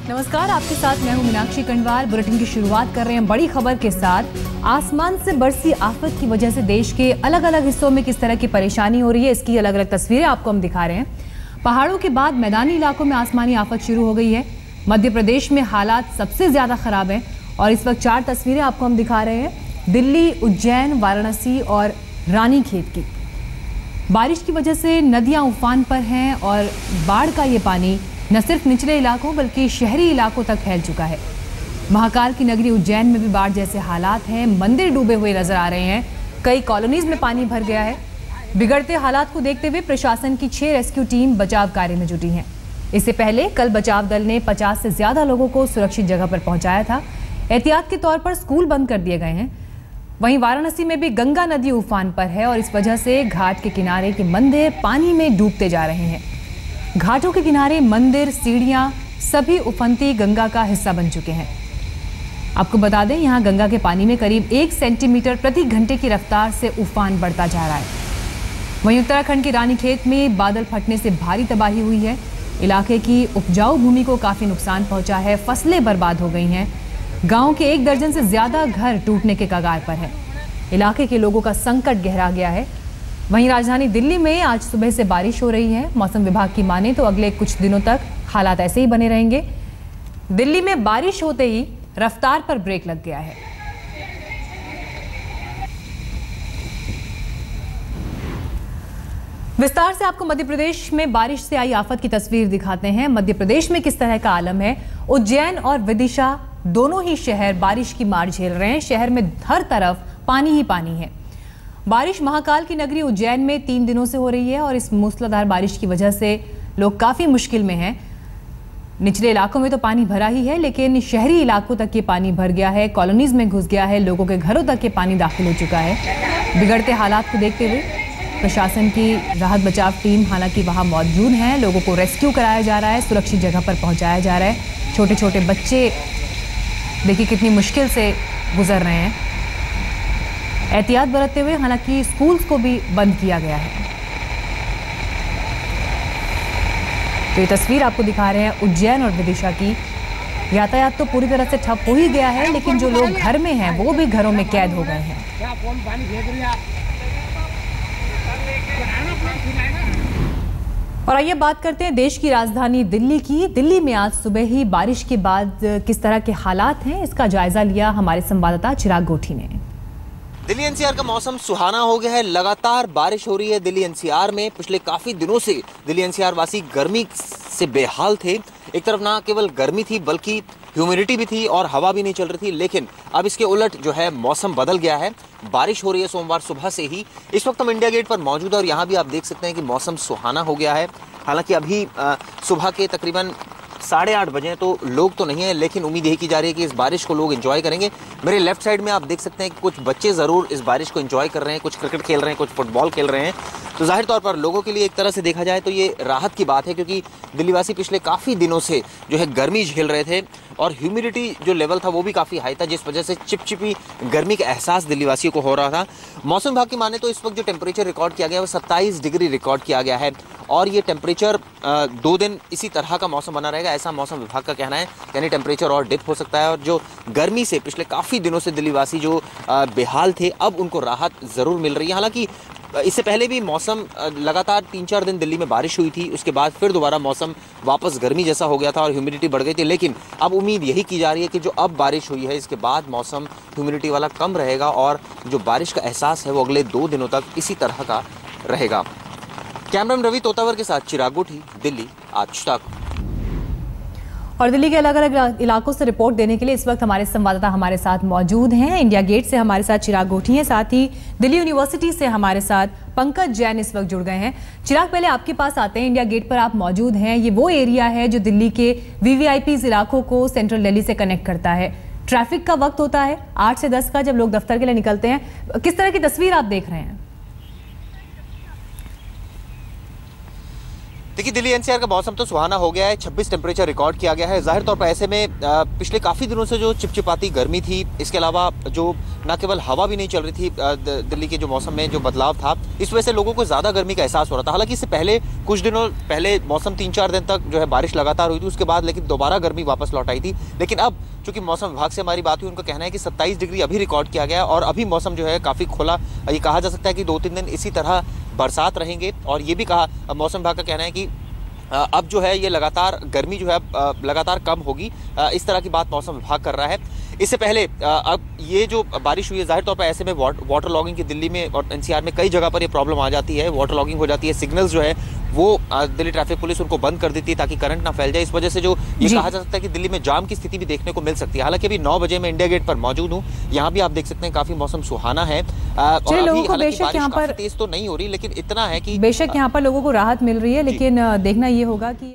नमस्कार, आपके साथ मैं हूं मीनाक्षी कंडवाल। बुलेटिन की शुरुआत कर रहे हैं बड़ी खबर के साथ। आसमान से बरसी आफत की वजह से देश के अलग अलग हिस्सों में किस तरह की परेशानी हो रही है, इसकी अलग अलग तस्वीरें आपको हम दिखा रहे हैं। पहाड़ों के बाद मैदानी इलाकों में आसमानी आफत शुरू हो गई है। मध्य प्रदेश में हालात सबसे ज्यादा खराब है और इस वक्त 4 तस्वीरें आपको हम दिखा रहे हैं दिल्ली, उज्जैन, वाराणसी और रानीखेत की। बारिश की वजह से नदियां उफान पर हैं और बाढ़ का ये पानी न सिर्फ निचले इलाकों बल्कि शहरी इलाकों तक फैल चुका है। महाकाल की नगरी उज्जैन में भी बाढ़ जैसे हालात हैं। मंदिर डूबे हुए नजर आ रहे हैं। कई कॉलोनीज में पानी भर गया है। बिगड़ते हालात को देखते हुए प्रशासन की 6 रेस्क्यू टीम बचाव कार्य में जुटी हैं। इससे पहले कल बचाव दल ने 50 से ज्यादा लोगों को सुरक्षित जगह पर पहुंचाया था। एहतियात के तौर पर स्कूल बंद कर दिए गए हैं। वहीं वाराणसी में भी गंगा नदी उफान पर है और इस वजह से घाट के किनारे के मंदिर पानी में डूबते जा रहे हैं। घाटों के किनारे मंदिर, सीढ़ियां सभी उफनती गंगा का हिस्सा बन चुके हैं। आपको बता दें, यहां गंगा के पानी में करीब 1 सेंटीमीटर प्रति घंटे की रफ्तार से उफान बढ़ता जा रहा है। वहीं उत्तराखंड के रानीखेत में बादल फटने से भारी तबाही हुई है। इलाके की उपजाऊ भूमि को काफी नुकसान पहुंचा है। फसलें बर्बाद हो गई हैं। गांव के 1 दर्जन से ज्यादा घर टूटने के कगार पर है। इलाके के लोगों का संकट गहरा गया है। वहीं राजधानी दिल्ली में आज सुबह से बारिश हो रही है। मौसम विभाग की माने तो अगले कुछ दिनों तक हालात ऐसे ही बने रहेंगे। दिल्ली में बारिश होते ही रफ्तार पर ब्रेक लग गया है। विस्तार से आपको मध्य प्रदेश में बारिश से आई आफत की तस्वीर दिखाते हैं। मध्य प्रदेश में किस तरह का आलम है। उज्जैन और विदिशा दोनों ही शहर बारिश की मार झेल रहे हैं। शहर में हर तरफ पानी ही पानी है। बारिश महाकाल की नगरी उज्जैन में 3 दिनों से हो रही है और इस मूसलाधार बारिश की वजह से लोग काफी मुश्किल में हैं। निचले इलाकों में तो पानी भरा ही है, लेकिन शहरी इलाकों तक ये पानी भर गया है। कॉलोनीज में घुस गया है। लोगों के घरों तक ये पानी दाखिल हो चुका है। बिगड़ते हालात को देखते हुए प्रशासन की राहत बचाव टीम हालांकि वहां मौजूद है। लोगों को रेस्क्यू कराया जा रहा है, सुरक्षित जगह पर पहुंचाया जा रहा है। छोटे छोटे बच्चे देखिए कितनी मुश्किल से गुजर रहे हैं। एहतियात बरतते हुए हालांकि स्कूल्स को भी बंद किया गया है। तो ये तस्वीर आपको दिखा रहे हैं उज्जैन और विदिशा की। यातायात तो पूरी तरह से ठप हो ही गया है, लेकिन जो लोग घर में हैं वो भी घरों में कैद हो गए हैं। और आइए बात करते हैं देश की राजधानी दिल्ली की। दिल्ली में आज सुबह ही बारिश के बाद किस तरह के हालात हैं, इसका जायजा लिया हमारे संवाददाता चिराग गोठी ने। दिल्ली एनसीआर का मौसम सुहाना हो गया है। लगातार बारिश हो रही है दिल्ली एनसीआर में। पिछले काफी दिनों से दिल्ली एनसीआर वासी गर्मी से बेहाल थे। एक तरफ ना केवल गर्मी थी बल्कि ह्यूमिडिटी भी थी और हवा भी नहीं चल रही थी, लेकिन अब इसके उलट जो है मौसम बदल गया है। बारिश हो रही है सोमवार सुबह से ही। इस वक्त हम इंडिया गेट पर मौजूद है और यहाँ भी आप देख सकते हैं कि मौसम सुहाना हो गया है। हालांकि अभी सुबह के तकरीबन 8:30 बजे तो लोग तो नहीं है, लेकिन उम्मीद यही की जा रही है कि इस बारिश को लोग एंजॉय करेंगे। मेरे लेफ्ट साइड में आप देख सकते हैं कि कुछ बच्चे जरूर इस बारिश को एंजॉय कर रहे हैं। कुछ क्रिकेट खेल रहे हैं, कुछ फुटबॉल खेल रहे हैं। तो जाहिर तौर पर लोगों के लिए एक तरह से देखा जाए तो ये राहत की बात है, क्योंकि दिल्लीवासी पिछले काफ़ी दिनों से जो है गर्मी झेल रहे थे और ह्यूमिडिटी जो लेवल था वो भी काफ़ी हाई था, जिस वजह से चिपचिपी गर्मी का एहसास दिल्लीवासियों को हो रहा था। मौसम विभाग की माने तो इस वक्त जो टेम्परेचर रिकॉर्ड किया गया है वो 27 डिग्री रिकॉर्ड किया गया है और ये टेम्परेचर 2 दिन इसी तरह का मौसम बना रहेगा, ऐसा मौसम विभाग का कहना है। यानी टेम्परेचर और डिप हो सकता है और जो गर्मी से पिछले काफ़ी दिनों से दिल्लीवासी जो बेहाल थे, अब उनको राहत ज़रूर मिल रही है। हालांकि इससे पहले भी मौसम लगातार 3-4 दिन दिल्ली में बारिश हुई थी, उसके बाद फिर दोबारा मौसम वापस गर्मी जैसा हो गया था और ह्यूमिडिटी बढ़ गई थी। लेकिन अब उम्मीद यही की जा रही है कि जो अब बारिश हुई है इसके बाद मौसम ह्यूमिडिटी वाला कम रहेगा और जो बारिश का एहसास है वो अगले 2 दिनों तक इसी तरह का रहेगा। कैमरामैन रवि तोतावर के साथ चिराग गोठी, दिल्ली आज तक। और दिल्ली के अलग अलग इलाकों से रिपोर्ट देने के लिए इस वक्त हमारे संवाददाता हमारे साथ मौजूद हैं। इंडिया गेट से हमारे साथ चिराग गोठी हैं, साथ ही दिल्ली यूनिवर्सिटी से हमारे साथ पंकज जैन इस वक्त जुड़ गए हैं। चिराग, पहले आपके पास आते हैं। इंडिया गेट पर आप मौजूद हैं। ये वो एरिया है जो दिल्ली के वीवीआईपी इलाकों को सेंट्रल दिल्ली से कनेक्ट करता है। ट्रैफिक का वक्त होता है 8 से 10 का, जब लोग दफ्तर के लिए निकलते हैं। किस तरह की तस्वीर आप देख रहे हैं? देखिए, दिल्ली एनसीआर का मौसम तो सुहाना हो गया है। 26 टेम्परेचर रिकॉर्ड किया गया है। जाहिर तौर पर ऐसे में पिछले काफ़ी दिनों से जो चिपचिपाती गर्मी थी, इसके अलावा जो ना केवल हवा भी नहीं चल रही थी दिल्ली के जो मौसम में जो बदलाव था, इस वजह से लोगों को ज़्यादा गर्मी का एहसास हो रहा था। हालांकि इससे पहले कुछ दिनों पहले मौसम 3-4 दिन तक जो है बारिश लगातार हुई थी, उसके बाद लेकिन दोबारा गर्मी वापस लौट आई थी। लेकिन अब चूंकि मौसम विभाग से हमारी बात हुई, उनका कहना है कि 27 डिग्री अभी रिकॉर्ड किया गया और अभी मौसम जो है काफ़ी खुला। ये कहा जा सकता है कि 2-3 दिन इसी तरह बरसात रहेंगे। और ये भी कहा, मौसम विभाग का कहना है कि अब जो है ये लगातार गर्मी जो है लगातार कम होगी, इस तरह की बात मौसम विभाग कर रहा है। इससे पहले अब ये जो बारिश हुई है, जाहिर तौर पर ऐसे में वाटर लॉगिंग की दिल्ली में और एनसीआर में कई जगह पर ये प्रॉब्लम आ जाती है, वाटर लॉगिंग हो जाती है। सिग्नल्स जो है वो दिल्ली ट्रैफिक पुलिस उनको बंद कर देती है ताकि करंट ना फैल जाए। इस वजह से जो ये कहा जा सकता है कि दिल्ली में जाम की स्थिति भी देखने को मिल सकती है। हालांकि अभी 9 बजे मैं इंडिया गेट पर मौजूद हूँ, यहाँ भी आप देख सकते हैं काफी मौसम सुहाना है और अभी हालांकि बारिश काफी तेज तो नहीं हो रही, लेकिन इतना है कि बेशक यहाँ पर लोगों को राहत मिल रही है, लेकिन देखना ये होगा कि